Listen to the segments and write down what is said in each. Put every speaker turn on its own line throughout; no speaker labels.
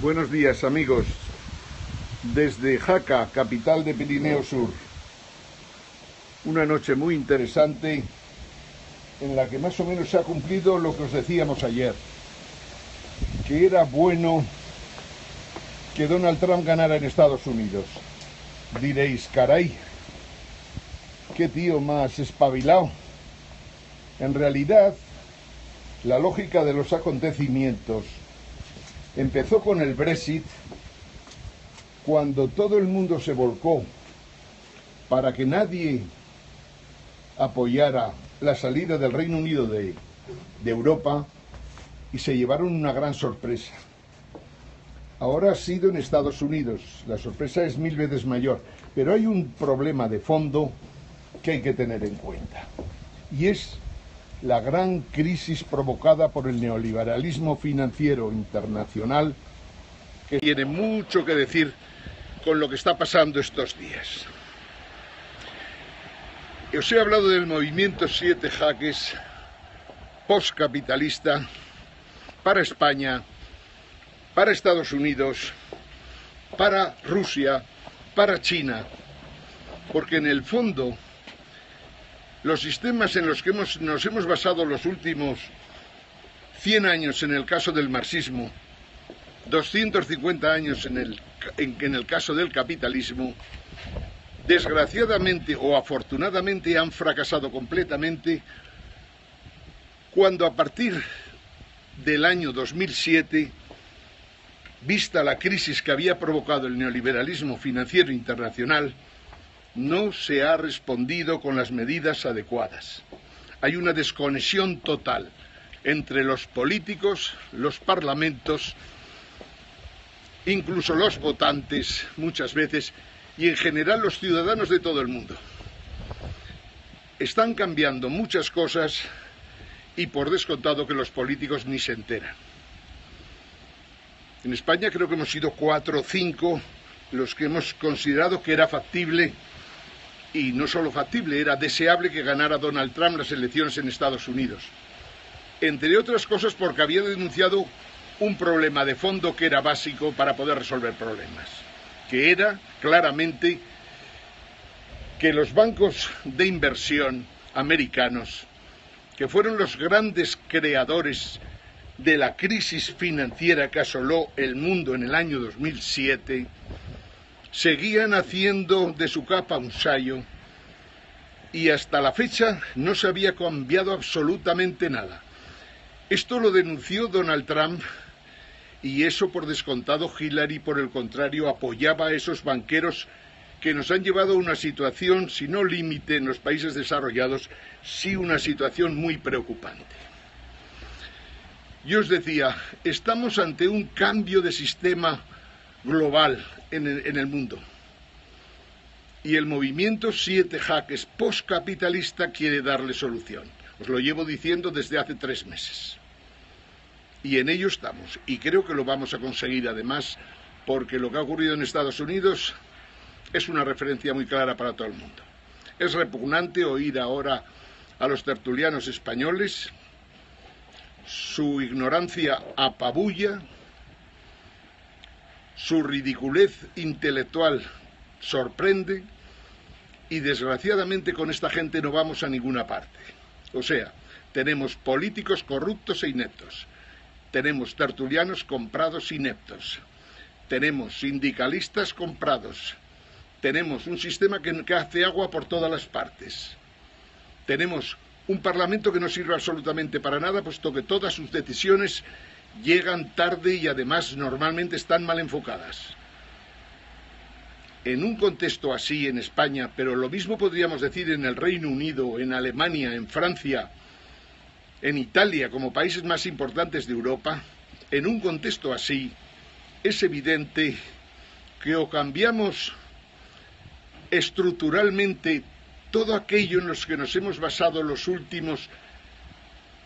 Buenos días, amigos. Desde Jaca, capital de Pirineo Sur. Una noche muy interesante en la que más o menos se ha cumplido lo que os decíamos ayer, que era bueno que Donald Trump ganara en Estados Unidos. Diréis, caray, qué tío más espabilado. En realidad, la lógica de los acontecimientos empezó con el Brexit, cuando todo el mundo se volcó para que nadie apoyara la salida del Reino Unido de Europa, y se llevaron una gran sorpresa. Ahora ha sido en Estados Unidos, la sorpresa es 1000 veces mayor, pero hay un problema de fondo que hay que tener en cuenta, y es la gran crisis provocada por el neoliberalismo financiero internacional, que tiene mucho que decir con lo que está pasando estos días. Os he hablado del movimiento 7 jaques postcapitalista para España, para Estados Unidos, para Rusia, para China, porque en el fondo los sistemas en los que nos hemos basado los últimos 100 años en el caso del marxismo, 250 años en el caso del capitalismo, desgraciadamente o afortunadamente han fracasado completamente cuando a partir del año 2007, vista la crisis que había provocado el neoliberalismo financiero internacional, no se ha respondido con las medidas adecuadas. Hay una desconexión total entre los políticos, los parlamentos, incluso los votantes muchas veces, y en general los ciudadanos de todo el mundo. Están cambiando muchas cosas y por descontado que los políticos ni se enteran. En España creo que hemos sido 4 o 5 los que hemos considerado que era factible, y no solo factible, era deseable que ganara Donald Trump las elecciones en Estados Unidos. Entre otras cosas porque había denunciado un problema de fondo que era básico para poder resolver problemas, que era claramente que los bancos de inversión americanos, que fueron los grandes creadores de la crisis financiera que asoló el mundo en el año 2007, seguían haciendo de su capa un sayo, y hasta la fecha no se había cambiado absolutamente nada. Esto lo denunció Donald Trump, y eso por descontado Hillary, por el contrario, apoyaba a esos banqueros que nos han llevado a una situación, si no límite en los países desarrollados, sí una situación muy preocupante. Yo os decía, estamos ante un cambio de sistema global en el mundo. Y el movimiento 7 jaques postcapitalista quiere darle solución. Os lo llevo diciendo desde hace 3 meses. Y en ello estamos. Y creo que lo vamos a conseguir además, porque lo que ha ocurrido en Estados Unidos es una referencia muy clara para todo el mundo. Es repugnante oír ahora a los tertulianos españoles. Su ignorancia apabulla, su ridiculez intelectual sorprende, y desgraciadamente con esta gente no vamos a ninguna parte. O sea, tenemos políticos corruptos e ineptos, tenemos tertulianos comprados ineptos, tenemos sindicalistas comprados, tenemos un sistema que hace agua por todas las partes, tenemos un parlamento que no sirve absolutamente para nada, puesto que todas sus decisiones llegan tarde y además normalmente están mal enfocadas. En un contexto así en España, pero lo mismo podríamos decir en el Reino Unido, en Alemania, en Francia, en Italia, como países más importantes de Europa, en un contexto así, es evidente que o cambiamos estructuralmente todo aquello en los que nos hemos basado los últimos,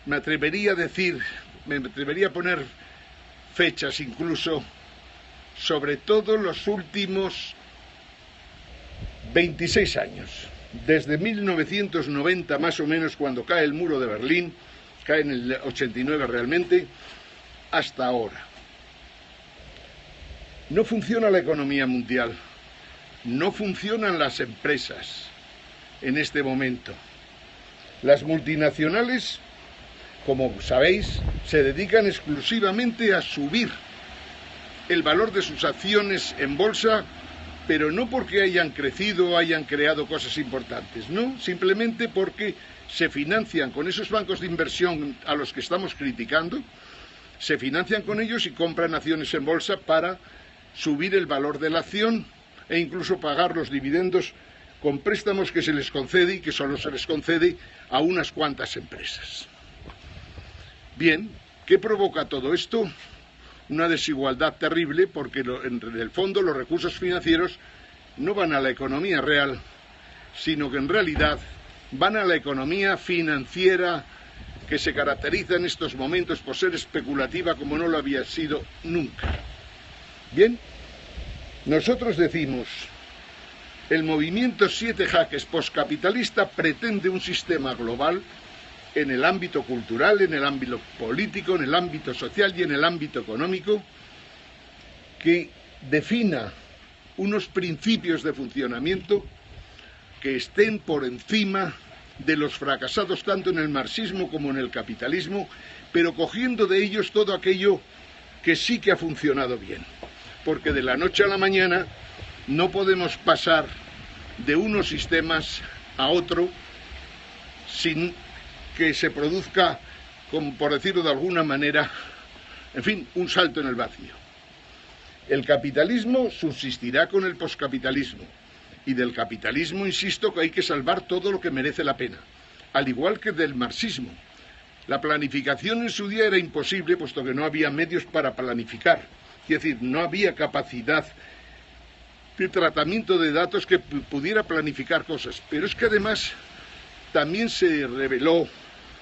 me atrevería a poner fechas incluso, sobre todo los últimos 26 años, desde 1990 más o menos, cuando cae el muro de Berlín, cae en el 89 realmente, hasta ahora. No funciona la economía mundial, no funcionan las empresas en este momento. Las multinacionales, como sabéis, se dedican exclusivamente a subir el valor de sus acciones en bolsa, pero no porque hayan crecido o hayan creado cosas importantes, no, simplemente porque se financian con esos bancos de inversión a los que estamos criticando, se financian con ellos y compran acciones en bolsa para subir el valor de la acción e incluso pagar los dividendos con préstamos que se les concede y que solo se les concede a unas cuantas empresas. Bien, ¿qué provoca todo esto? Una desigualdad terrible porque en el fondo los recursos financieros no van a la economía real, sino que en realidad van a la economía financiera que se caracteriza en estos momentos por ser especulativa como no lo había sido nunca. Bien, nosotros decimos, el movimiento 7 jaques postcapitalista pretende un sistema global en el ámbito cultural, en el ámbito político, en el ámbito social y en el ámbito económico, que defina unos principios de funcionamiento que estén por encima de los fracasados tanto en el marxismo como en el capitalismo, pero cogiendo de ellos todo aquello que sí que ha funcionado bien. Porque de la noche a la mañana no podemos pasar de unos sistemas a otro sin que se produzca, como por decirlo de alguna manera, en fin, un salto en el vacío. El capitalismo subsistirá con el poscapitalismo, y del capitalismo insisto que hay que salvar todo lo que merece la pena, al igual que del marxismo. La planificación en su día era imposible, puesto que no había medios para planificar, es decir, no había capacidad de tratamiento de datos que pudiera planificar cosas, pero es que además también se reveló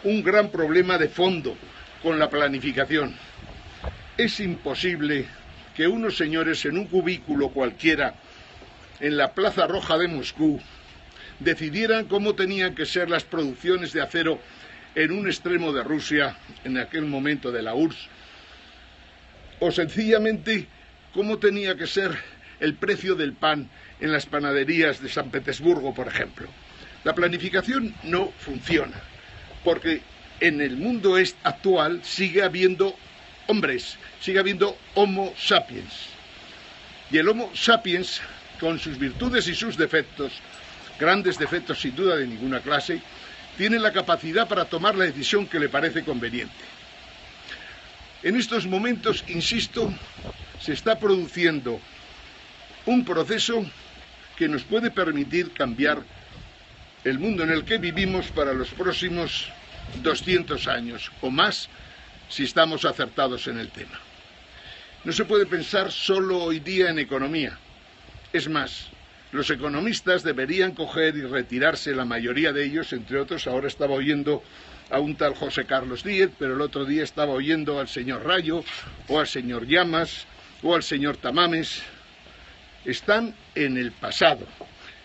un gran problema de fondo con la planificación. Es imposible que unos señores en un cubículo cualquiera en la Plaza Roja de Moscú decidieran cómo tenían que ser las producciones de acero en un extremo de Rusia, en aquel momento de la URSS, o sencillamente cómo tenía que ser el precio del pan en las panaderías de San Petersburgo, por ejemplo. La planificación no funciona, porque en el mundo actual sigue habiendo hombres, sigue habiendo Homo sapiens. Y el Homo sapiens, con sus virtudes y sus defectos, grandes defectos sin duda de ninguna clase, tiene la capacidad para tomar la decisión que le parece conveniente. En estos momentos, insisto, se está produciendo un proceso que nos puede permitir cambiar el mundo en el que vivimos para los próximos 200 años o más, si estamos acertados en el tema. No se puede pensar solo hoy día en economía. Es más, los economistas deberían coger y retirarse, la mayoría de ellos, entre otros. Ahora estaba oyendo a un tal José Carlos Díez, pero el otro día estaba oyendo al señor Rayo, o al señor Llamas, o al señor Tamames. Están en el pasado.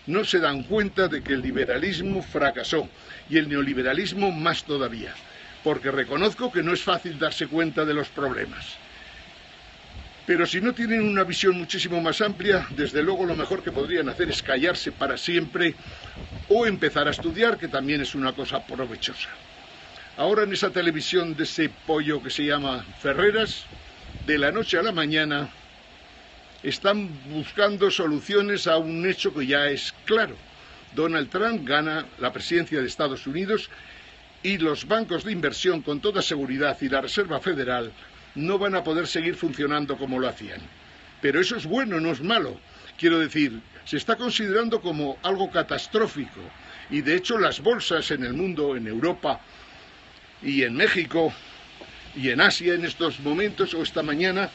No se dan cuenta de que el liberalismo fracasó, y el neoliberalismo más todavía, porque reconozco que no es fácil darse cuenta de los problemas. Pero si no tienen una visión muchísimo más amplia, desde luego lo mejor que podrían hacer es callarse para siempre o empezar a estudiar, que también es una cosa provechosa. Ahora en esa televisión de ese pollo que se llama Ferreras, de la noche a la mañana, están buscando soluciones a un hecho que ya es claro. Donald Trump gana la presidencia de Estados Unidos y los bancos de inversión, con toda seguridad, y la Reserva Federal no van a poder seguir funcionando como lo hacían. Pero eso es bueno, no es malo. Quiero decir, se está considerando como algo catastrófico. Y de hecho las bolsas en el mundo, en Europa y en México y en Asia en estos momentos o esta mañana,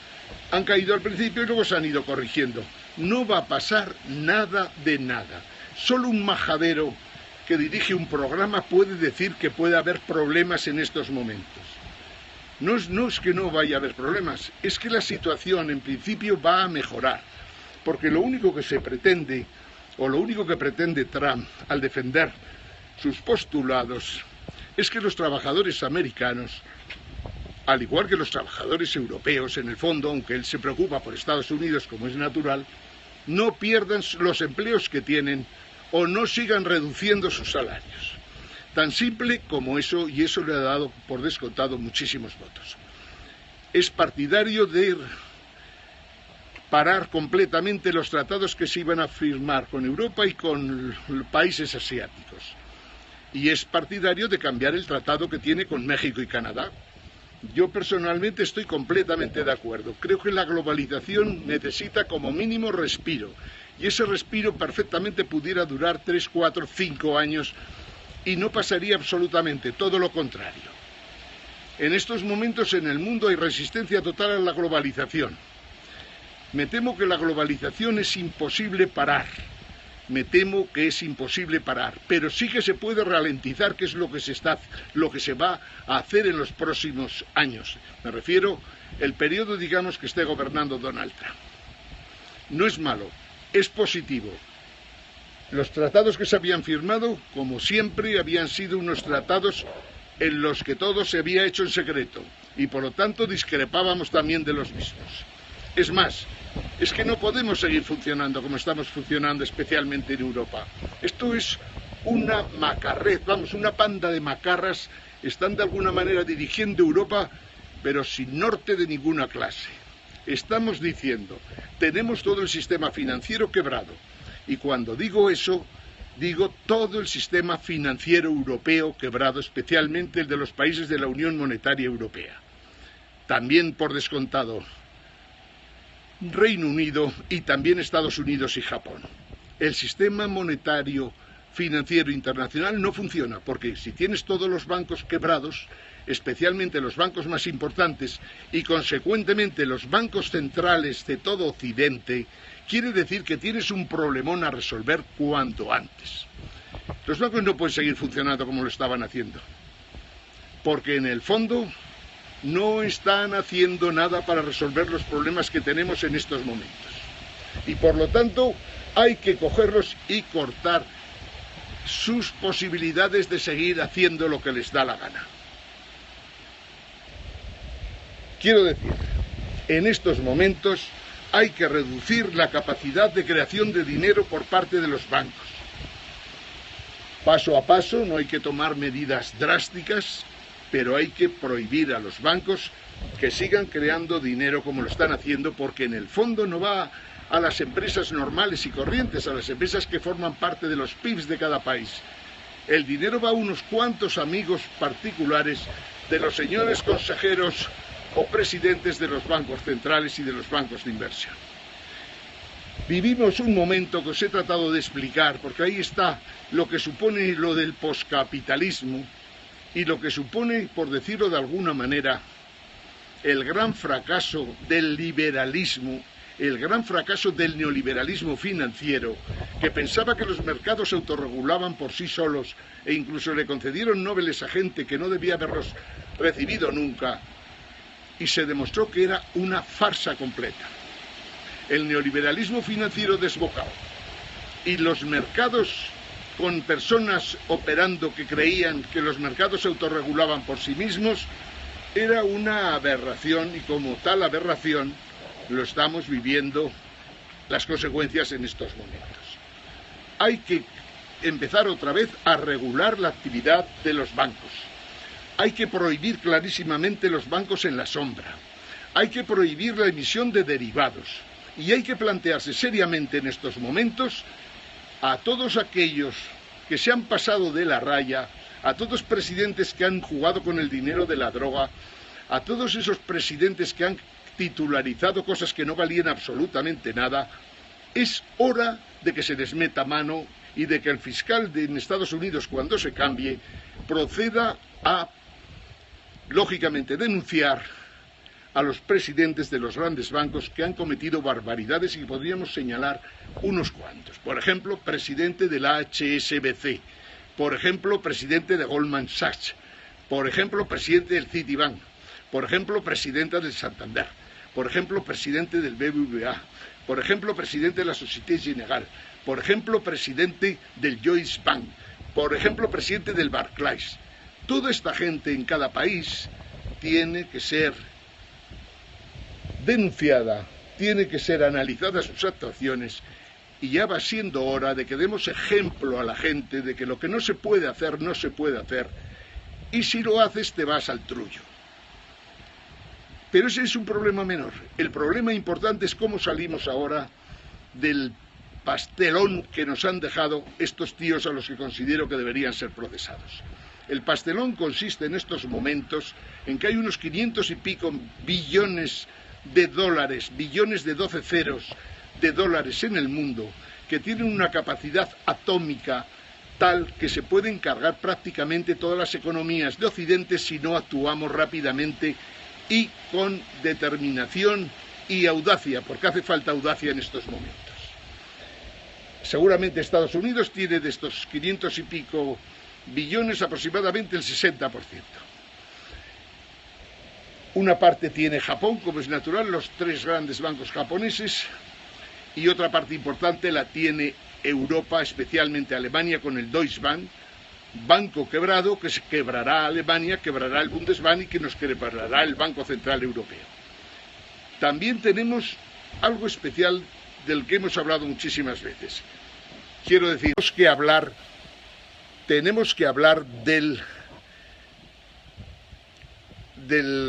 han caído al principio y luego se han ido corrigiendo. No va a pasar nada de nada. Solo un majadero que dirige un programa puede decir que puede haber problemas en estos momentos. No es que no vaya a haber problemas, es que la situación en principio va a mejorar, porque lo único que se pretende, o lo único que pretende Trump al defender sus postulados, es que los trabajadores americanos al igual que los trabajadores europeos, en el fondo, aunque él se preocupa por Estados Unidos, como es natural, no pierdan los empleos que tienen o no sigan reduciendo sus salarios. Tan simple como eso, y eso le ha dado por descontado muchísimos votos. Es partidario de parar completamente los tratados que se iban a firmar con Europa y con países asiáticos. Y es partidario de cambiar el tratado que tiene con México y Canadá. Yo personalmente estoy completamente de acuerdo. Creo que la globalización necesita como mínimo respiro. Y ese respiro perfectamente pudiera durar 3, 4, 5 años y no pasaría absolutamente todo lo contrario. En estos momentos en el mundo hay resistencia total a la globalización. Me temo que la globalización es imposible parar. Me temo que es imposible parar, pero sí que se puede ralentizar, que es lo que se va a hacer en los próximos años. Me refiero al periodo, digamos, que esté gobernando Donald Trump. No es malo, es positivo. Los tratados que se habían firmado, como siempre, habían sido unos tratados en los que todo se había hecho en secreto y por lo tanto discrepábamos también de los mismos. Es más, es que no podemos seguir funcionando como estamos funcionando, especialmente en Europa. Esto es una macarrez, una panda de macarras, están de alguna manera dirigiendo Europa, pero sin norte de ninguna clase. Estamos diciendo, tenemos todo el sistema financiero quebrado, y cuando digo eso, digo todo el sistema financiero europeo quebrado, especialmente el de los países de la Unión Monetaria Europea. También, por descontado, Reino Unido y también Estados Unidos y Japón. El sistema monetario financiero internacional no funciona porque si tienes todos los bancos quebrados, especialmente los bancos más importantes y consecuentemente los bancos centrales de todo Occidente, quiere decir que tienes un problemón a resolver cuanto antes. Los bancos no pueden seguir funcionando como lo estaban haciendo, porque en el fondo no están haciendo nada para resolver los problemas que tenemos en estos momentos. Y por lo tanto hay que cogerlos y cortar sus posibilidades de seguir haciendo lo que les da la gana. Quiero decir, en estos momentos hay que reducir la capacidad de creación de dinero por parte de los bancos. Paso a paso, no hay que tomar medidas drásticas, pero hay que prohibir a los bancos que sigan creando dinero como lo están haciendo, porque en el fondo no va a las empresas normales y corrientes, a las empresas que forman parte de los PIBs de cada país. El dinero va a unos cuantos amigos particulares de los señores consejeros o presidentes de los bancos centrales y de los bancos de inversión. Vivimos un momento que os he tratado de explicar, porque ahí está lo que supone lo del poscapitalismo, y lo que supone, por decirlo de alguna manera, el gran fracaso del liberalismo, el gran fracaso del neoliberalismo financiero, que pensaba que los mercados se autorregulaban por sí solos e incluso le concedieron Nobeles a gente que no debía haberlos recibido nunca, y se demostró que era una farsa completa. El neoliberalismo financiero desbocado y los mercados con personas operando que creían que los mercados se autorregulaban por sí mismos, era una aberración, y como tal aberración lo estamos viviendo las consecuencias en estos momentos. Hay que empezar otra vez a regular la actividad de los bancos. Hay que prohibir clarísimamente los bancos en la sombra. Hay que prohibir la emisión de derivados. Y hay que plantearse seriamente en estos momentos a todos aquellos que se han pasado de la raya, a todos presidentes que han jugado con el dinero de la droga, a todos esos presidentes que han titularizado cosas que no valían absolutamente nada, es hora de que se les meta mano y de que el fiscal en Estados Unidos, cuando se cambie, proceda a, lógicamente, denunciar a los presidentes de los grandes bancos que han cometido barbaridades, y podríamos señalar unos cuantos. Por ejemplo, presidente de la HSBC, por ejemplo, presidente de Goldman Sachs, por ejemplo, presidente del Citibank, por ejemplo, presidenta del Santander, por ejemplo, presidente del BBVA, por ejemplo, presidente de la Société Générale, por ejemplo, presidente del Lloyds Bank, por ejemplo, presidente del Barclays. Toda esta gente en cada país tiene que ser denunciada, tiene que ser analizada sus actuaciones, y ya va siendo hora de que demos ejemplo a la gente de que lo que no se puede hacer, no se puede hacer, y si lo haces te vas al trullo. Pero ese es un problema menor. El problema importante es cómo salimos ahora del pastelón que nos han dejado estos tíos a los que considero que deberían ser procesados. El pastelón consiste en estos momentos en que hay unos 500 y pico billones de dólares, billones de 12 ceros de dólares en el mundo, que tienen una capacidad atómica tal que se pueden cargar prácticamente todas las economías de Occidente si no actuamos rápidamente y con determinación y audacia, porque hace falta audacia en estos momentos. Seguramente Estados Unidos tiene de estos 500 y pico billones aproximadamente el 60%. Una parte tiene Japón, como es natural, los 3 grandes bancos japoneses, y otra parte importante la tiene Europa, especialmente Alemania, con el Deutsche Bank, banco quebrado que se quebrará Alemania, quebrará el Bundesbank y que nos quebrará el Banco Central Europeo. También tenemos algo especial del que hemos hablado muchísimas veces. Quiero decir, tenemos que hablar del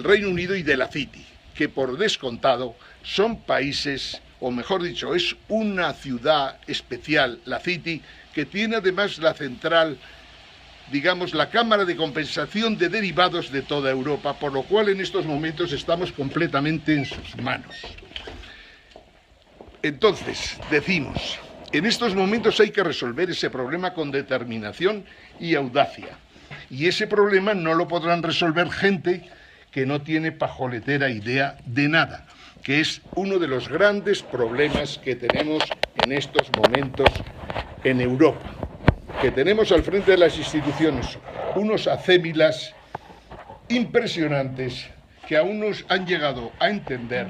Reino Unido y de la City, que por descontado son países, o mejor dicho, es una ciudad especial, la City, que tiene además la central, digamos, la cámara de compensación de derivados de toda Europa, por lo cual en estos momentos estamos completamente en sus manos. Entonces, decimos, en estos momentos hay que resolver ese problema con determinación y audacia. Y ese problema no lo podrán resolver gente que no tiene pajoletera idea de nada, que es uno de los grandes problemas que tenemos en estos momentos en Europa, que tenemos al frente de las instituciones unos acémilas impresionantes que aún nos han llegado a entender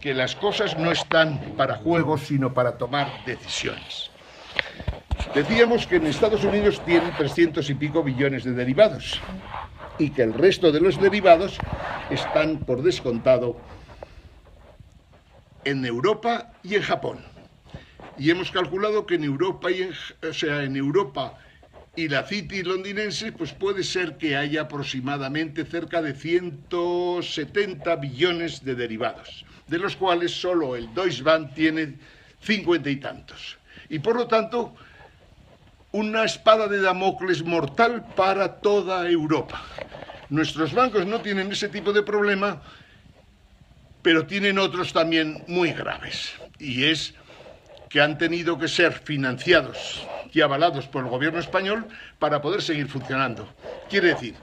que las cosas no están para juegos, sino para tomar decisiones. Decíamos que en Estados Unidos tienen 300 y pico billones de derivados y que el resto de los derivados están por descontado en Europa y en Japón. Y hemos calculado que en Europa y la City londinense, pues puede ser que haya aproximadamente cerca de 170 billones de derivados, de los cuales solo el Deutsche Bank tiene 50 y tantos. Y por lo tanto, una espada de Damocles mortal para toda Europa. Nuestros bancos no tienen ese tipo de problema, pero tienen otros también muy graves, y es que han tenido que ser financiados y avalados por el gobierno español para poder seguir funcionando. Quiere decir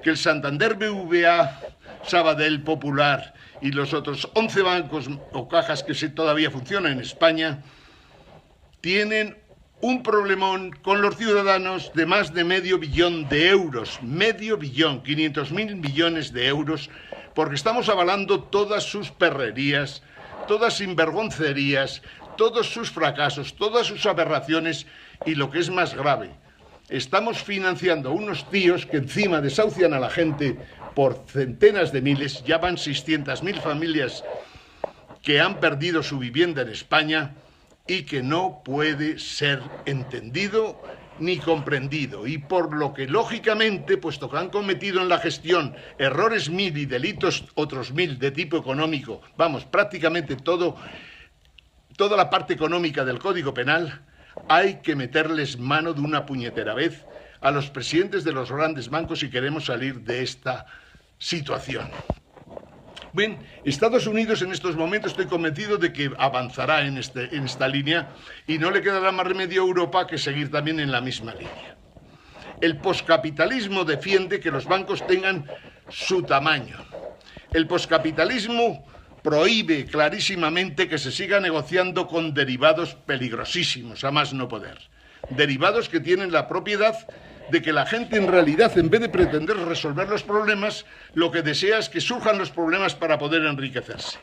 que el Santander, BVA, Sabadell, Popular y los otros 11 bancos o cajas que todavía funcionan en España tienen un problemón con los ciudadanos de más de medio billón de euros, medio billón, 500.000 millones de euros, porque estamos avalando todas sus perrerías, todas sinvergoncerías, todos sus fracasos, todas sus aberraciones y lo que es más grave, estamos financiando a unos tíos que encima desahucian a la gente por centenas de miles, ya van 600.000 familias que han perdido su vivienda en España y que no puede ser entendido ni comprendido, y por lo que lógicamente, puesto que han cometido en la gestión errores 1000 y delitos otros 1000 de tipo económico, vamos, prácticamente toda la parte económica del Código Penal, hay que meterles mano de una puñetera vez a los presidentes de los grandes bancos si queremos salir de esta situación. Bien, Estados Unidos en estos momentos estoy convencido de que avanzará en esta línea y no le quedará más remedio a Europa que seguir también en la misma línea. El poscapitalismo defiende que los bancos tengan su tamaño. El poscapitalismo prohíbe clarísimamente que se siga negociando con derivados peligrosísimos, a más no poder. Derivados que tienen la propiedad de que la gente en realidad, en vez de pretender resolver los problemas, lo que desea es que surjan los problemas para poder enriquecerse.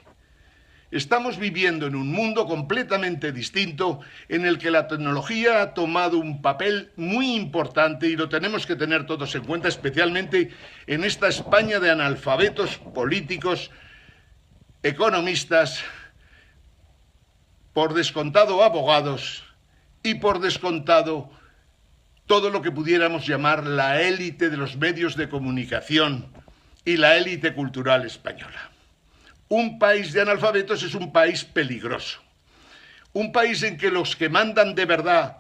Estamos viviendo en un mundo completamente distinto en el que la tecnología ha tomado un papel muy importante y lo tenemos que tener todos en cuenta, especialmente en esta España de analfabetos políticos, economistas, por descontado abogados y por descontado todo lo que pudiéramos llamar la élite de los medios de comunicación y la élite cultural española. Un país de analfabetos es un país peligroso. Un país en que los que mandan de verdad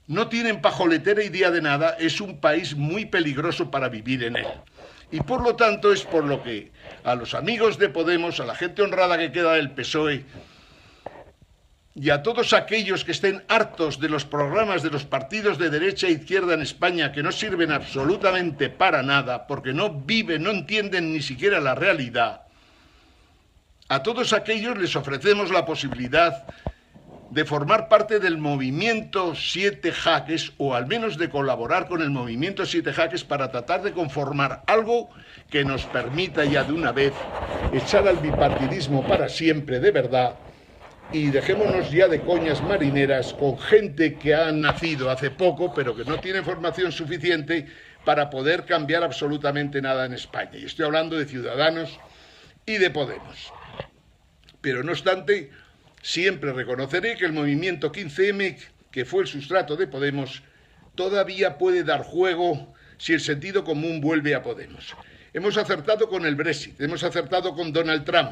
no tienen pajoletera idea de nada es un país muy peligroso para vivir en él. Y por lo tanto es por lo que a los amigos de Podemos, a la gente honrada que queda del PSOE y a todos aquellos que estén hartos de los programas de los partidos de derecha e izquierda en España que no sirven absolutamente para nada porque no viven, no entienden ni siquiera la realidad, a todos aquellos les ofrecemos la posibilidad de formar parte del movimiento 7 Jaques o al menos de colaborar con el movimiento 7 Jaques para tratar de conformar algo que nos permita ya de una vez echar al bipartidismo para siempre de verdad y dejémonos ya de coñas marineras con gente que ha nacido hace poco pero que no tiene formación suficiente para poder cambiar absolutamente nada en España. Y estoy hablando de Ciudadanos y de Podemos. Pero no obstante, siempre reconoceré que el movimiento 15M, que fue el sustrato de Podemos, todavía puede dar juego si el sentido común vuelve a Podemos. Hemos acertado con el Brexit, hemos acertado con Donald Trump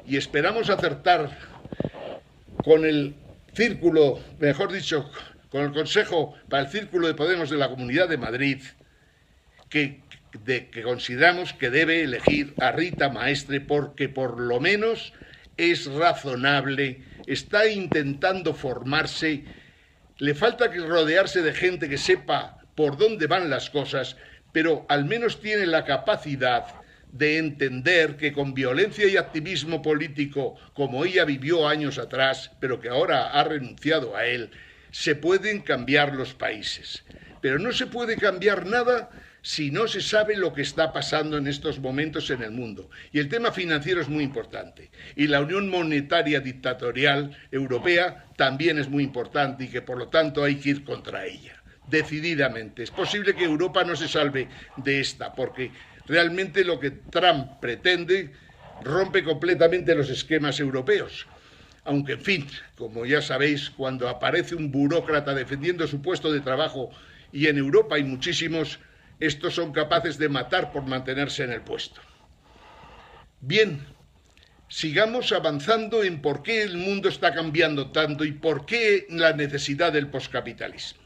y esperamos acertar con el círculo, mejor dicho, con el Consejo para el Círculo de Podemos de la Comunidad de Madrid, que consideramos que debe elegir a Rita Maestre porque por lo menos es razonable, está intentando formarse, le falta que rodearse de gente que sepa por dónde van las cosas, pero al menos tiene la capacidad de entender que con violencia y activismo político, como ella vivió años atrás, pero que ahora ha renunciado a él, se pueden cambiar los países. Pero no se puede cambiar nada si no se sabe lo que está pasando en estos momentos en el mundo. Y el tema financiero es muy importante. Y la Unión Monetaria Dictatorial Europea también es muy importante y que por lo tanto hay que ir contra ella, decididamente. Es posible que Europa no se salve de esta, porque realmente lo que Trump pretende rompe completamente los esquemas europeos. Aunque, en fin, como ya sabéis, cuando aparece un burócrata defendiendo su puesto de trabajo, y en Europa hay muchísimos, estos son capaces de matar por mantenerse en el puesto. Bien, sigamos avanzando en por qué el mundo está cambiando tanto y por qué la necesidad del poscapitalismo.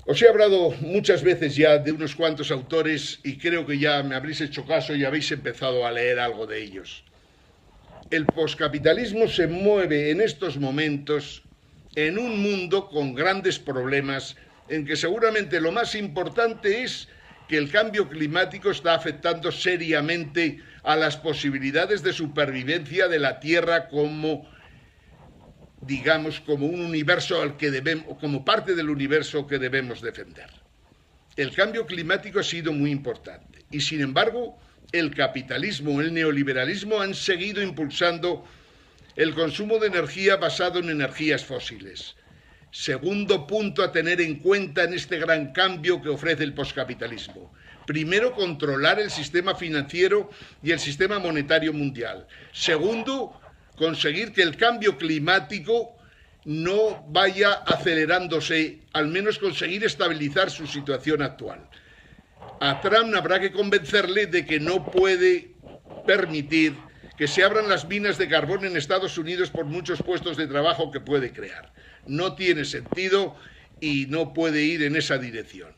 Os he hablado muchas veces ya de unos cuantos autores y creo que ya me habréis hecho caso y habéis empezado a leer algo de ellos. El poscapitalismo se mueve en estos momentos en un mundo con grandes problemas en que seguramente lo más importante es que el cambio climático está afectando seriamente a las posibilidades de supervivencia de la Tierra como, digamos, como un universo al que debemos, como parte del universo que debemos defender. El cambio climático ha sido muy importante y, sin embargo, el capitalismo, el neoliberalismo han seguido impulsando el consumo de energía basado en energías fósiles. Segundo punto a tener en cuenta en este gran cambio que ofrece el poscapitalismo. Primero, controlar el sistema financiero y el sistema monetario mundial. Segundo, conseguir que el cambio climático no vaya acelerándose, al menos conseguir estabilizar su situación actual. A Trump habrá que convencerle de que no puede permitir que se abran las minas de carbón en Estados Unidos por muchos puestos de trabajo que puede crear. No tiene sentido y no puede ir en esa dirección.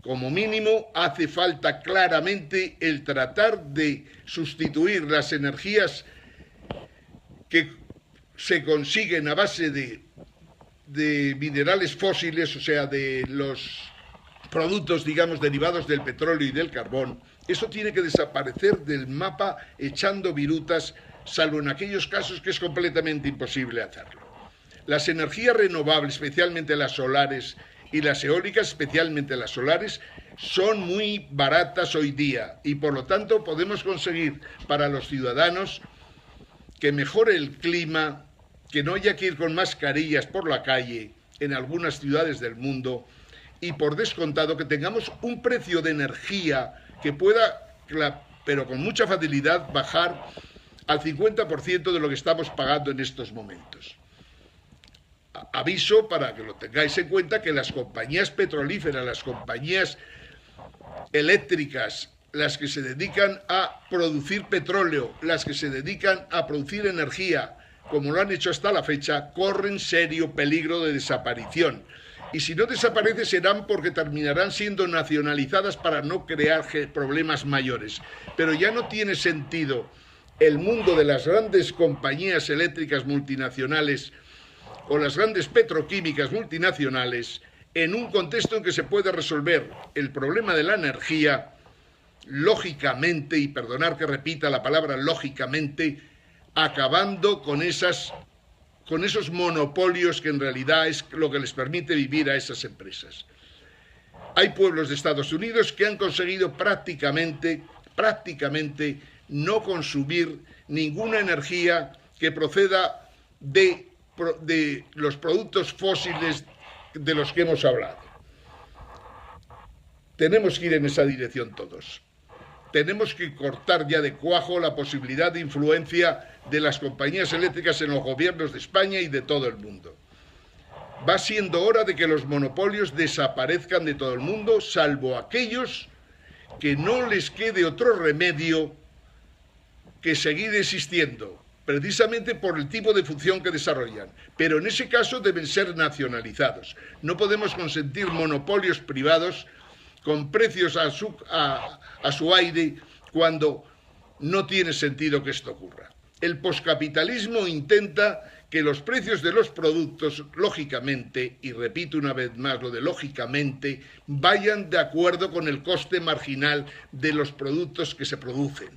Como mínimo, hace falta claramente el tratar de sustituir las energías que se consiguen a base de minerales fósiles, o sea, de los productos, digamos, derivados del petróleo y del carbón. Eso tiene que desaparecer del mapa echando virutas, salvo en aquellos casos que es completamente imposible hacerlo. Las energías renovables, especialmente las solares y las eólicas, especialmente las solares, son muy baratas hoy día y por lo tanto podemos conseguir para los ciudadanos que mejore el clima, que no haya que ir con mascarillas por la calle en algunas ciudades del mundo y por descontado que tengamos un precio de energía que pueda, pero con mucha facilidad, bajar al 50% de lo que estamos pagando en estos momentos. Aviso para que lo tengáis en cuenta que las compañías petrolíferas, las compañías eléctricas, las que se dedican a producir petróleo, las que se dedican a producir energía, como lo han hecho hasta la fecha, corren serio peligro de desaparición. Y si no desaparecen serán porque terminarán siendo nacionalizadas para no crear problemas mayores. Pero ya no tiene sentido el mundo de las grandes compañías eléctricas multinacionales o las grandes petroquímicas multinacionales en un contexto en que se puede resolver el problema de la energía lógicamente, y perdonar que repita la palabra lógicamente, acabando con esos monopolios que en realidad es lo que les permite vivir a esas empresas. Hay pueblos de Estados Unidos que han conseguido prácticamente no consumir ninguna energía que proceda de los productos fósiles de los que hemos hablado. Tenemos que ir en esa dirección todos. Tenemos que cortar ya de cuajo la posibilidad de influencia de las compañías eléctricas en los gobiernos de España y de todo el mundo. Va siendo hora de que los monopolios desaparezcan de todo el mundo, salvo aquellos que no les quede otro remedio que seguir existiendo, precisamente por el tipo de función que desarrollan. Pero en ese caso deben ser nacionalizados. No podemos consentir monopolios privados con precios a su aire cuando no tiene sentido que esto ocurra. El poscapitalismo intenta que los precios de los productos, lógicamente, y repito una vez más lo de lógicamente, vayan de acuerdo con el coste marginal de los productos que se producen.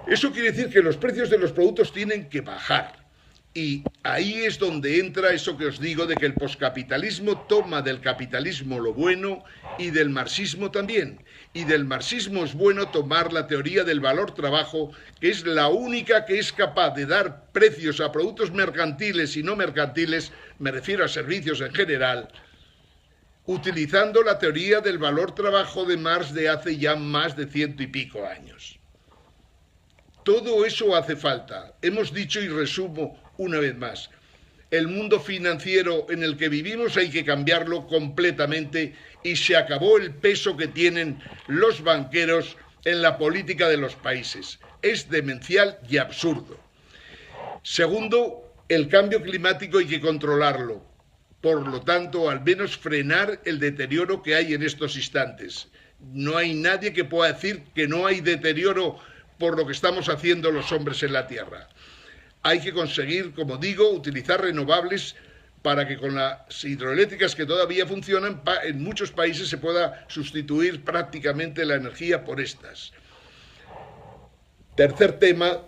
Eso quiere decir que los precios de los productos tienen que bajar. Y ahí es donde entra eso que os digo de que el poscapitalismo toma del capitalismo lo bueno y del marxismo también. Y del marxismo es bueno tomar la teoría del valor trabajo, que es la única que es capaz de dar precios a productos mercantiles y no mercantiles, me refiero a servicios en general, utilizando la teoría del valor trabajo de Marx de hace ya más de 100 y pico años. Todo eso hace falta. Hemos dicho y resumo una vez más, el mundo financiero en el que vivimos hay que cambiarlo completamente y se acabó el peso que tienen los banqueros en la política de los países. Es demencial y absurdo. Segundo, el cambio climático hay que controlarlo. Por lo tanto, al menos frenar el deterioro que hay en estos instantes. No hay nadie que pueda decir que no hay deterioro por lo que estamos haciendo los hombres en la Tierra. Hay que conseguir, como digo, utilizar renovables para que con las hidroeléctricas que todavía funcionan, en muchos países se pueda sustituir prácticamente la energía por estas. Tercer tema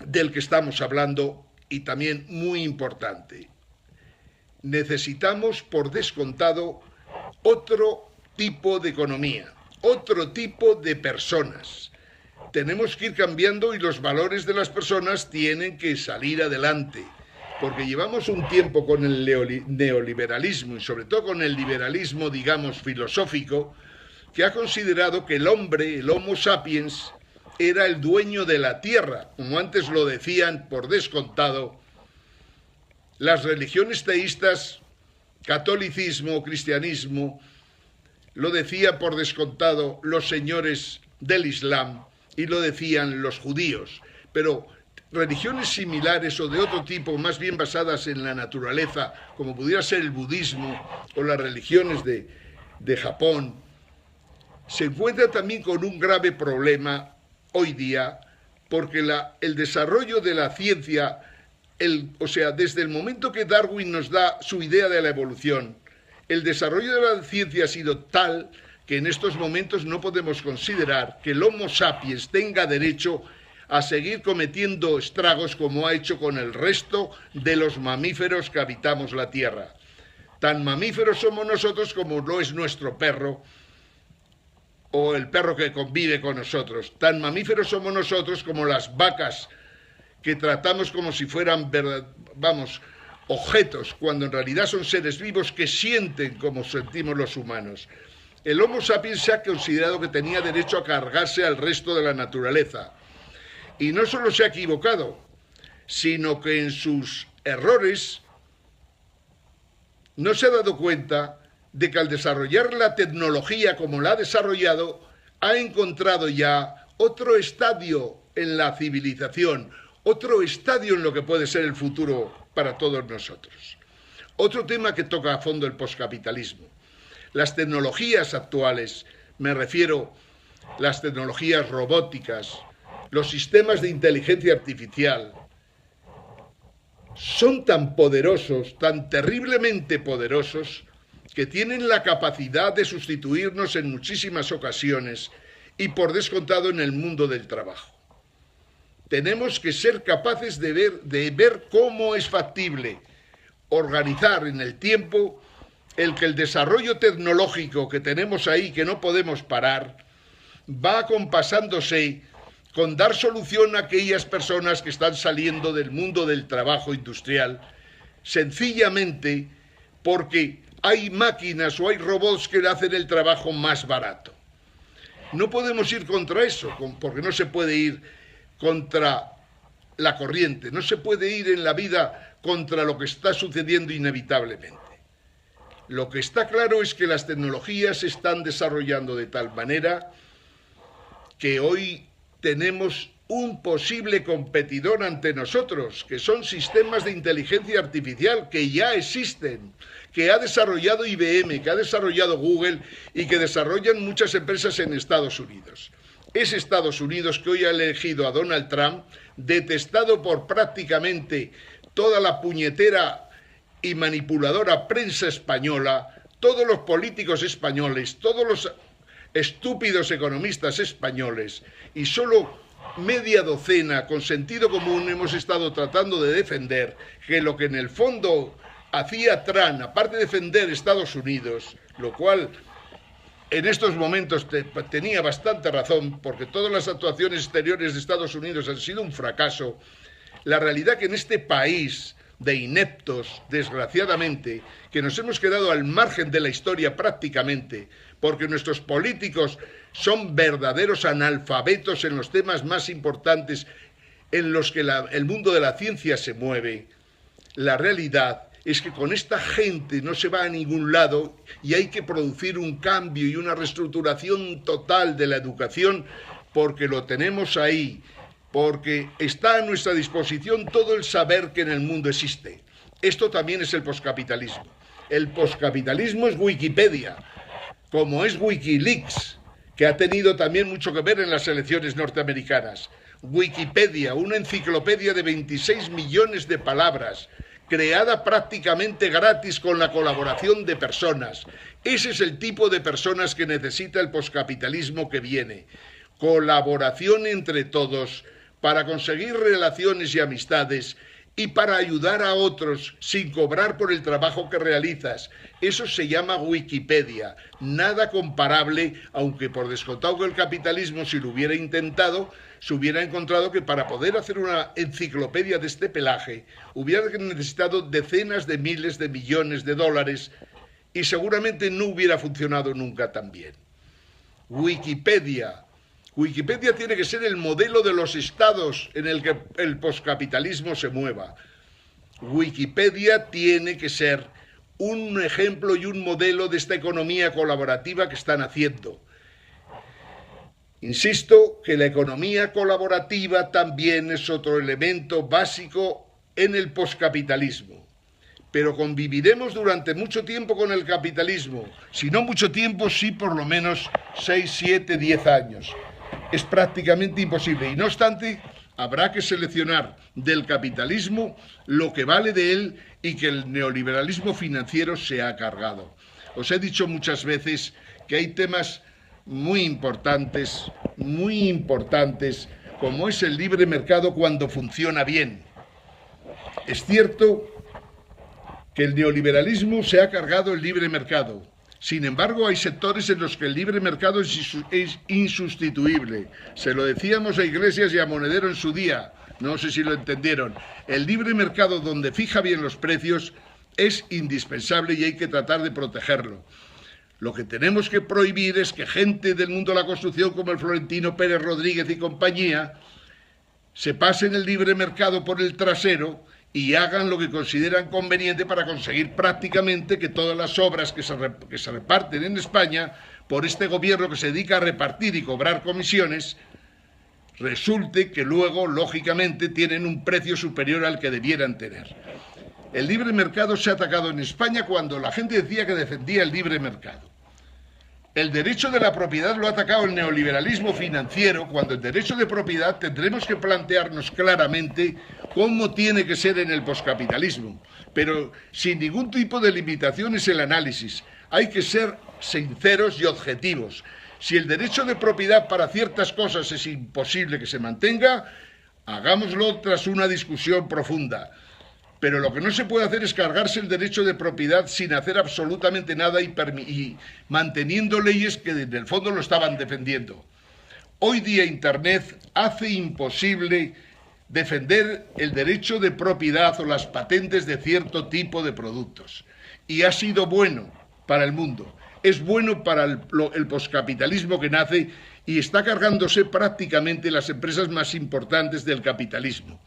del que estamos hablando y también muy importante. Necesitamos, por descontado, otro tipo de economía, otro tipo de personas. Tenemos que ir cambiando y los valores de las personas tienen que salir adelante, porque llevamos un tiempo con el neoliberalismo y sobre todo con el liberalismo, digamos, filosófico, que ha considerado que el hombre, el Homo sapiens, era el dueño de la tierra, como antes lo decían por descontado las religiones teístas, catolicismo, cristianismo, lo decía por descontado los señores del Islam y lo decían los judíos, pero religiones similares o de otro tipo, más bien basadas en la naturaleza, como pudiera ser el budismo o las religiones de Japón, se encuentran también con un grave problema hoy día, porque el desarrollo de la ciencia, desde el momento que Darwin nos da su idea de la evolución, el desarrollo de la ciencia ha sido tal que en estos momentos no podemos considerar que el Homo sapiens tenga derecho a seguir cometiendo estragos como ha hecho con el resto de los mamíferos que habitamos la Tierra. Tan mamíferos somos nosotros como lo es nuestro perro o el perro que convive con nosotros. Tan mamíferos somos nosotros como las vacas que tratamos como si fueran, objetos, cuando en realidad son seres vivos que sienten como sentimos los humanos. El Homo sapiens se ha considerado que tenía derecho a cargarse al resto de la naturaleza. Y no solo se ha equivocado, sino que en sus errores no se ha dado cuenta de que al desarrollar la tecnología como la ha desarrollado, ha encontrado ya otro estadio en la civilización, otro estadio en lo que puede ser el futuro para todos nosotros. Otro tema que toca a fondo el poscapitalismo. Las tecnologías actuales, me refiero a las tecnologías robóticas, los sistemas de inteligencia artificial, son tan poderosos, tan terriblemente poderosos, que tienen la capacidad de sustituirnos en muchísimas ocasiones y por descontado en el mundo del trabajo. Tenemos que ser capaces de ver cómo es factible organizar en el tiempo el que el desarrollo tecnológico que tenemos ahí, que no podemos parar, va acompasándose con dar solución a aquellas personas que están saliendo del mundo del trabajo industrial, sencillamente porque hay máquinas o hay robots que hacen el trabajo más barato. No podemos ir contra eso, porque no se puede ir contra la corriente, no se puede ir en la vida contra lo que está sucediendo inevitablemente. Lo que está claro es que las tecnologías se están desarrollando de tal manera que hoy tenemos un posible competidor ante nosotros, que son sistemas de inteligencia artificial que ya existen, que ha desarrollado IBM, que ha desarrollado Google y que desarrollan muchas empresas en Estados Unidos. Es Estados Unidos que hoy ha elegido a Donald Trump, detestado por prácticamente toda la puñetera y manipuladora prensa española, todos los políticos españoles, todos los estúpidos economistas españoles, y solo media docena con sentido común hemos estado tratando de defender que lo que en el fondo hacía Trump, aparte de defender Estados Unidos, lo cual en estos momentos tenía bastante razón, porque todas las actuaciones exteriores de Estados Unidos han sido un fracaso, la realidad que en este país de ineptos, desgraciadamente, que nos hemos quedado al margen de la historia prácticamente, porque nuestros políticos son verdaderos analfabetos en los temas más importantes en los que el mundo de la ciencia se mueve. La realidad es que con esta gente no se va a ningún lado y hay que producir un cambio y una reestructuración total de la educación, porque lo tenemos ahí, porque está a nuestra disposición todo el saber que en el mundo existe. Esto también es el poscapitalismo. El poscapitalismo es Wikipedia, como es Wikileaks, que ha tenido también mucho que ver en las elecciones norteamericanas. Wikipedia, una enciclopedia de 26 millones de palabras, creada prácticamente gratis con la colaboración de personas. Ese es el tipo de personas que necesita el poscapitalismo que viene. Colaboración entre todos para conseguir relaciones y amistades y para ayudar a otros sin cobrar por el trabajo que realizas. Eso se llama Wikipedia. Nada comparable, aunque por descontado que el capitalismo, si lo hubiera intentado, se hubiera encontrado que para poder hacer una enciclopedia de este pelaje hubiera necesitado decenas de miles de millones de dólares y seguramente no hubiera funcionado nunca tan bien. Wikipedia tiene que ser el modelo de los estados en el que el poscapitalismo se mueva. Wikipedia tiene que ser un ejemplo y un modelo de esta economía colaborativa que están haciendo. Insisto que la economía colaborativa también es otro elemento básico en el poscapitalismo. Pero conviviremos durante mucho tiempo con el capitalismo. Si no mucho tiempo, sí por lo menos 6, 7, 10 años. Es prácticamente imposible. Y no obstante, habrá que seleccionar del capitalismo lo que vale de él y que el neoliberalismo financiero se ha cargado. Os he dicho muchas veces que hay temas muy importantes, como es el libre mercado cuando funciona bien. Es cierto que el neoliberalismo se ha cargado el libre mercado. Sin embargo, hay sectores en los que el libre mercado es insustituible. Se lo decíamos a Iglesias y a Monedero en su día, no sé si lo entendieron. El libre mercado, donde fija bien los precios, es indispensable y hay que tratar de protegerlo. Lo que tenemos que prohibir es que gente del mundo de la construcción como el Florentino Pérez Rodríguez y compañía se pasen el libre mercado por el trasero y hagan lo que consideran conveniente para conseguir prácticamente que todas las obras que se reparten en España por este gobierno que se dedica a repartir y cobrar comisiones, resulte que luego, lógicamente, tienen un precio superior al que debieran tener. El libre mercado se ha atacado en España cuando la gente decía que defendía el libre mercado. El derecho de la propiedad lo ha atacado el neoliberalismo financiero, cuando el derecho de propiedad tendremos que plantearnos claramente cómo tiene que ser en el poscapitalismo, pero sin ningún tipo de limitaciones el análisis. Hay que ser sinceros y objetivos. Si el derecho de propiedad para ciertas cosas es imposible que se mantenga, hagámoslo tras una discusión profunda. Pero lo que no se puede hacer es cargarse el derecho de propiedad sin hacer absolutamente nada y manteniendo leyes que en el fondo lo estaban defendiendo. Hoy día Internet hace imposible defender el derecho de propiedad o las patentes de cierto tipo de productos. Y ha sido bueno para el mundo. Es bueno para el poscapitalismo que nace y está cargándose prácticamente las empresas más importantes del capitalismo.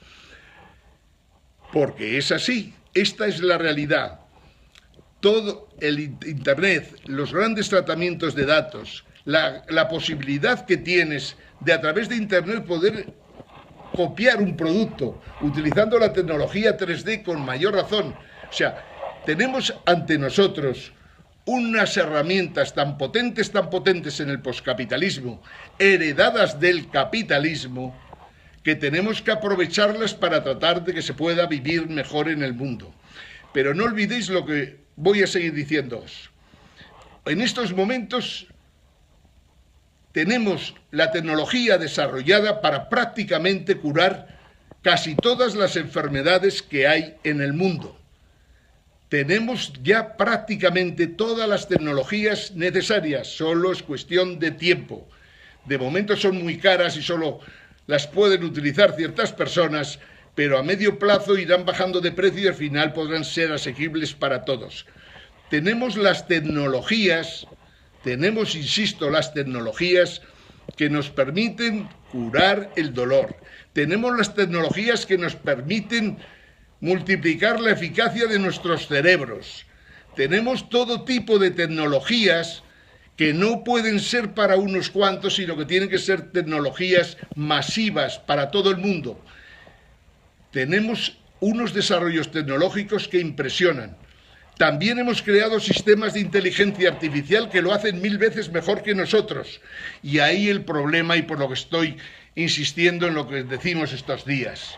Porque es así, esta es la realidad. Todo el Internet, los grandes tratamientos de datos, la posibilidad que tienes de a través de Internet poder copiar un producto utilizando la tecnología 3D con mayor razón. O sea, tenemos ante nosotros unas herramientas tan potentes en el poscapitalismo, heredadas del capitalismo, que tenemos que aprovecharlas para tratar de que se pueda vivir mejor en el mundo. Pero no olvidéis lo que voy a seguir diciéndoos. En estos momentos tenemos la tecnología desarrollada para prácticamente curar casi todas las enfermedades que hay en el mundo. Tenemos ya prácticamente todas las tecnologías necesarias, solo es cuestión de tiempo. De momento son muy caras y solo las pueden utilizar ciertas personas, pero a medio plazo irán bajando de precio y al final podrán ser asequibles para todos. Tenemos las tecnologías, insisto, las tecnologías que nos permiten curar el dolor. Tenemos las tecnologías que nos permiten multiplicar la eficacia de nuestros cerebros. Tenemos todo tipo de tecnologías que no pueden ser para unos cuantos, sino que tienen que ser tecnologías masivas para todo el mundo. Tenemos unos desarrollos tecnológicos que impresionan. También hemos creado sistemas de inteligencia artificial que lo hacen 1000 veces mejor que nosotros. Y ahí el problema, y por lo que estoy insistiendo en lo que decimos estos días.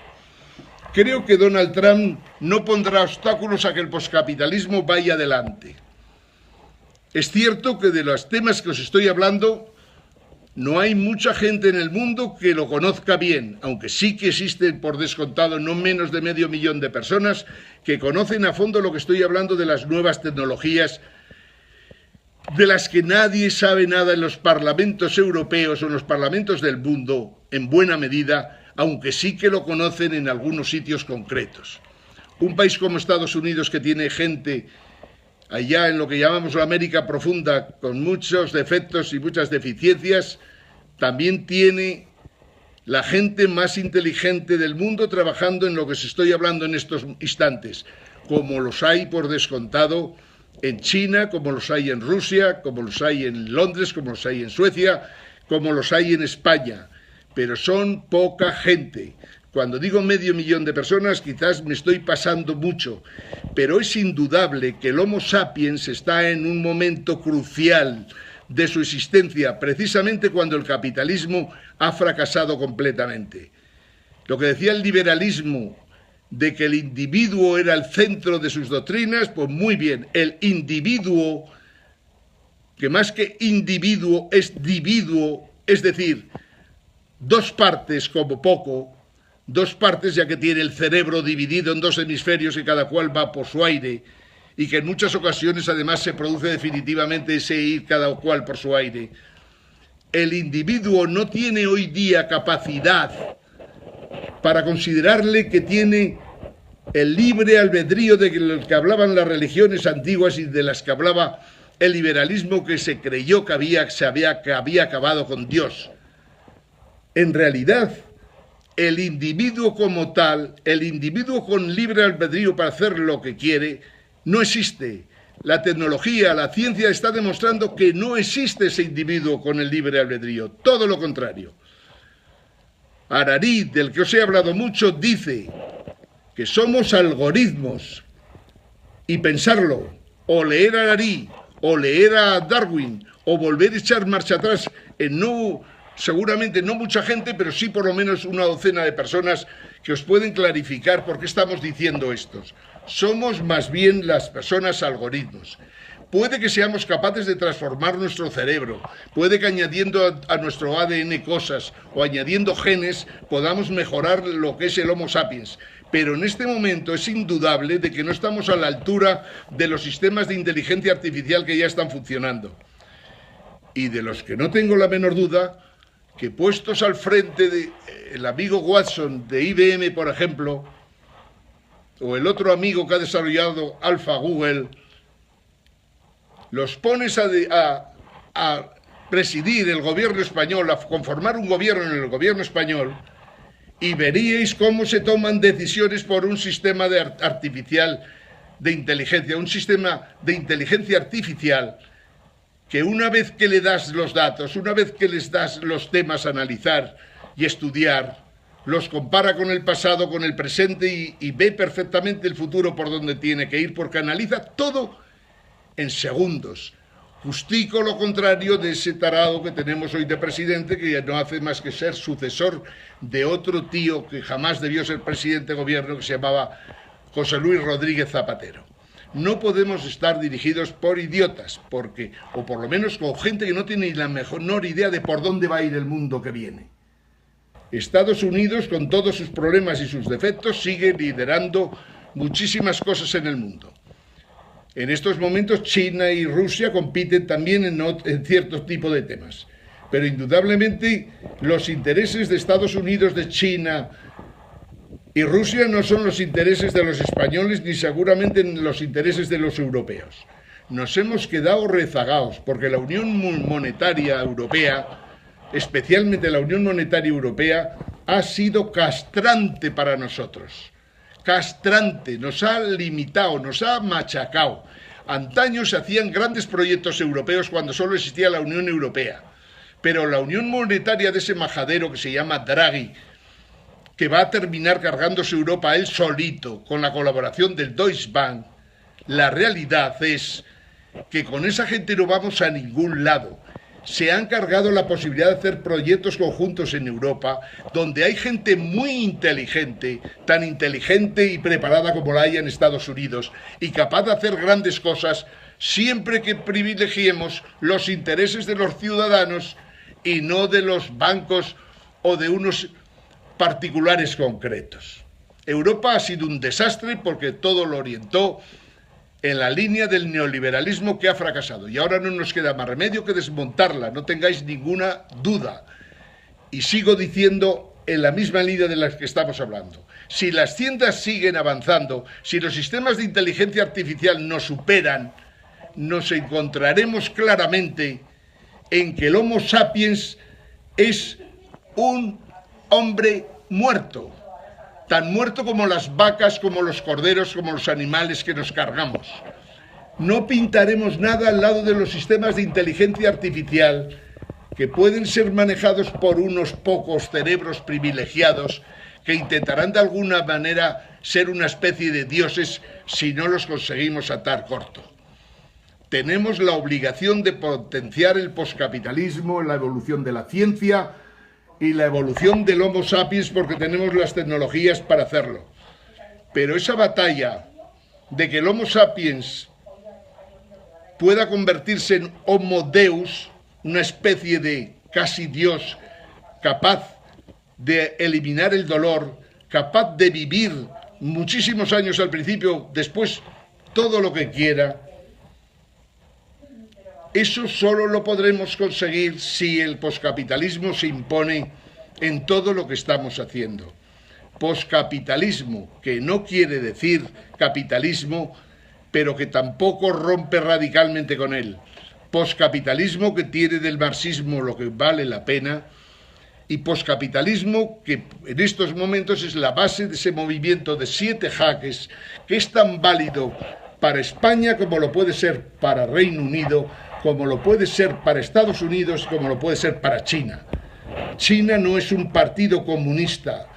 Creo que Donald Trump no pondrá obstáculos a que el poscapitalismo vaya adelante. Es cierto que de los temas que os estoy hablando no hay mucha gente en el mundo que lo conozca bien, aunque sí que existen por descontado no menos de 500.000 de personas que conocen a fondo lo que estoy hablando de las nuevas tecnologías de las que nadie sabe nada en los parlamentos europeos o en los parlamentos del mundo en buena medida, aunque sí que lo conocen en algunos sitios concretos. Un país como Estados Unidos, que tiene gente allá en lo que llamamos la América profunda, con muchos defectos y muchas deficiencias, también tiene la gente más inteligente del mundo trabajando en lo que os estoy hablando en estos instantes, como los hay por descontado en China, como los hay en Rusia, como los hay en Londres, como los hay en Suecia, como los hay en España, pero son poca gente. Cuando digo 500.000 de personas, quizás me estoy pasando mucho, pero es indudable que el Homo sapiens está en un momento crucial de su existencia, precisamente cuando el capitalismo ha fracasado completamente. Lo que decía el liberalismo de que el individuo era el centro de sus doctrinas, pues muy bien, el individuo, que más que individuo es dividuo, es decir, dos partes como poco, dos partes, ya que tiene el cerebro dividido en dos hemisferios y cada cual va por su aire, y que en muchas ocasiones además se produce definitivamente ese ir cada cual por su aire. El individuo no tiene hoy día capacidad para considerarle que tiene el libre albedrío de los que hablaban las religiones antiguas y de las que hablaba el liberalismo, que se creyó que había acabado con Dios. En realidad, el individuo como tal, el individuo con libre albedrío para hacer lo que quiere, no existe. La tecnología, la ciencia está demostrando que no existe ese individuo con el libre albedrío, todo lo contrario. Harari, del que os he hablado mucho, dice que somos algoritmos, y pensarlo, o leer a Harari, o leer a Darwin, o volver a echar marcha atrás en seguramente no mucha gente, pero sí por lo menos una docena de personas que os pueden clarificar por qué estamos diciendo esto. Somos más bien las personas algoritmos. Puede que seamos capaces de transformar nuestro cerebro, puede que añadiendo a nuestro ADN cosas o añadiendo genes podamos mejorar lo que es el Homo sapiens. Pero en este momento es indudable de que no estamos a la altura de los sistemas de inteligencia artificial que ya están funcionando. Y de los que no tengo la menor duda, que puestos al frente del amigo Watson de IBM, por ejemplo, o el otro amigo que ha desarrollado AlphaGoogle, los pones a presidir el gobierno español, a conformar un gobierno en el gobierno español, y veríais cómo se toman decisiones por un sistema artificial de inteligencia, un sistema de inteligencia artificial que una vez que le das los datos, una vez que les das los temas a analizar y estudiar, los compara con el pasado, con el presente y ve perfectamente el futuro por donde tiene que ir, porque analiza todo en segundos. Justico lo contrario de ese tarado que tenemos hoy de presidente, que no hace más que ser sucesor de otro tío que jamás debió ser presidente de gobierno, que se llamaba José Luis Rodríguez Zapatero. No podemos estar dirigidos por idiotas, o por lo menos con gente que no tiene ni la menor idea de por dónde va a ir el mundo que viene. Estados Unidos, con todos sus problemas y sus defectos, sigue liderando muchísimas cosas en el mundo. En estos momentos China y Rusia compiten también en cierto tipo de temas. Pero indudablemente los intereses de Estados Unidos, de China y Rusia no son los intereses de los españoles ni seguramente los intereses de los europeos. Nos hemos quedado rezagados porque la Unión Monetaria Europea, especialmente la Unión Monetaria Europea, ha sido castrante para nosotros. Castrante, nos ha limitado, nos ha machacado. Antaño se hacían grandes proyectos europeos cuando solo existía la Unión Europea, pero la Unión Monetaria de ese majadero que se llama Draghi, que va a terminar cargándose Europa él solito con la colaboración del Deutsche Bank, la realidad es que con esa gente no vamos a ningún lado. Se han cargado la posibilidad de hacer proyectos conjuntos en Europa, donde hay gente muy inteligente, tan inteligente y preparada como la hay en Estados Unidos, y capaz de hacer grandes cosas, siempre que privilegiemos los intereses de los ciudadanos y no de los bancos o de unos particulares concretos. Europa ha sido un desastre porque todo lo orientó en la línea del neoliberalismo que ha fracasado. Y ahora no nos queda más remedio que desmontarla, no tengáis ninguna duda. Y sigo diciendo en la misma línea de la que estamos hablando. Si las ciencias siguen avanzando, si los sistemas de inteligencia artificial nos superan, nos encontraremos claramente en que el Homo sapiens es un hombre muerto. Tan muerto como las vacas, como los corderos, como los animales que nos cargamos. No pintaremos nada al lado de los sistemas de inteligencia artificial que pueden ser manejados por unos pocos cerebros privilegiados que intentarán de alguna manera ser una especie de dioses si no los conseguimos atar corto. Tenemos la obligación de potenciar el poscapitalismo, la evolución de la ciencia y la evolución del Homo sapiens porque tenemos las tecnologías para hacerlo. Pero esa batalla de que el Homo sapiens pueda convertirse en Homo Deus, una especie de casi Dios capaz de eliminar el dolor, capaz de vivir muchísimos años al principio, después todo lo que quiera. Eso solo lo podremos conseguir si el poscapitalismo se impone en todo lo que estamos haciendo. Poscapitalismo, que no quiere decir capitalismo, pero que tampoco rompe radicalmente con él. Poscapitalismo que tiene del marxismo lo que vale la pena, y poscapitalismo que en estos momentos es la base de ese movimiento de 7 jaques que es tan válido para España como lo puede ser para Reino Unido, como lo puede ser para Estados Unidos, como lo puede ser para China. China no es un partido comunista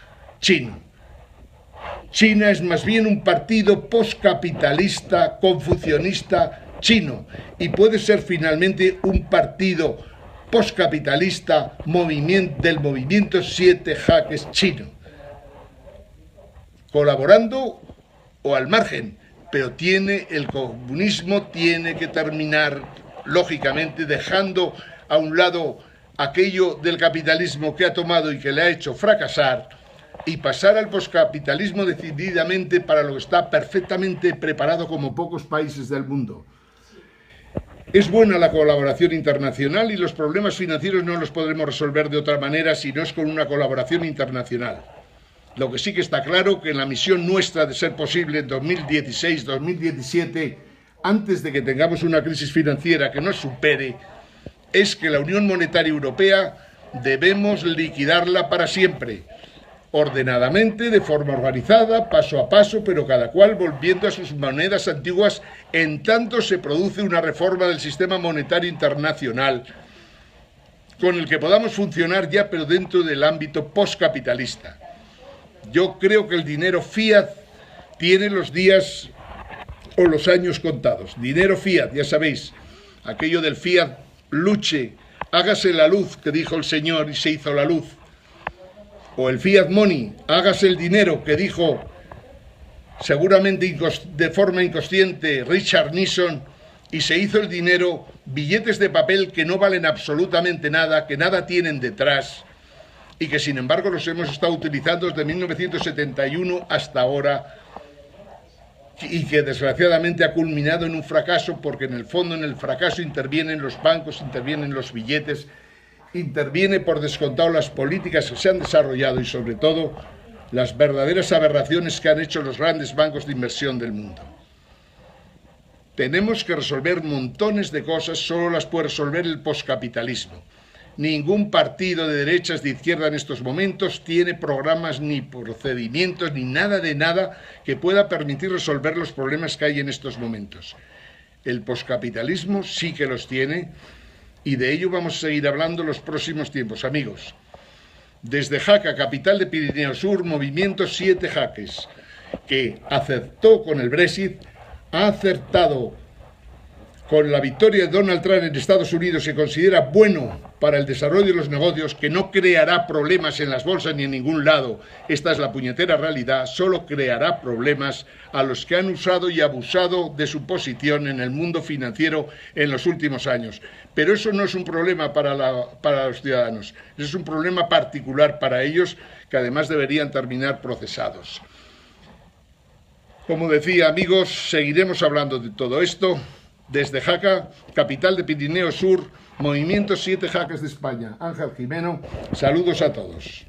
chino. China es más bien un partido poscapitalista, confucionista chino, y puede ser finalmente un partido poscapitalista del movimiento 7 jaques chino, colaborando o al margen, pero el comunismo tiene que terminar, lógicamente, dejando a un lado aquello del capitalismo que ha tomado y que le ha hecho fracasar, y pasar al poscapitalismo decididamente, para lo que está perfectamente preparado como pocos países del mundo. Es buena la colaboración internacional y los problemas financieros no los podremos resolver de otra manera si no es con una colaboración internacional. Lo que sí que está claro que en la misión nuestra, de ser posible, en 2016-2017, antes de que tengamos una crisis financiera que nos supere, es que la Unión Monetaria Europea debemos liquidarla para siempre, ordenadamente, de forma organizada, paso a paso, pero cada cual volviendo a sus monedas antiguas, en tanto se produce una reforma del sistema monetario internacional con el que podamos funcionar ya, pero dentro del ámbito postcapitalista. Yo creo que el dinero fiat tiene los días o los años contados. Dinero fiat, ya sabéis, aquello del fiat luce, hágase la luz, que dijo el Señor y se hizo la luz. O el fiat money, hágase el dinero, que dijo seguramente de forma inconsciente Richard Nixon, y se hizo el dinero, billetes de papel que no valen absolutamente nada, que nada tienen detrás, y que sin embargo los hemos estado utilizando desde 1971 hasta ahora, y que desgraciadamente ha culminado en un fracaso, porque en el fondo en el fracaso intervienen los bancos, intervienen los billetes, interviene por descontado las políticas que se han desarrollado y sobre todo las verdaderas aberraciones que han hecho los grandes bancos de inversión del mundo. Tenemos que resolver montones de cosas, solo las puede resolver el poscapitalismo. Ningún partido de derechas, de izquierda en estos momentos tiene programas ni procedimientos ni nada de nada que pueda permitir resolver los problemas que hay en estos momentos. El poscapitalismo sí que los tiene, y de ello vamos a seguir hablando en los próximos tiempos, amigos. Desde Jaca, capital de Pirineo Sur, movimiento 7 jaques, que acertó con el Brexit, ha acertado con la victoria de Donald Trump en Estados Unidos, se considera bueno para el desarrollo de los negocios, que no creará problemas en las bolsas ni en ningún lado. Esta es la puñetera realidad, solo creará problemas a los que han usado y abusado de su posición en el mundo financiero en los últimos años. Pero eso no es un problema para los ciudadanos, eso es un problema particular para ellos, que además deberían terminar procesados. Como decía, amigos, seguiremos hablando de todo esto. Desde Jaca, capital de Pirineo Sur, movimiento 7 jaques de España. Ángel Jimeno, saludos a todos.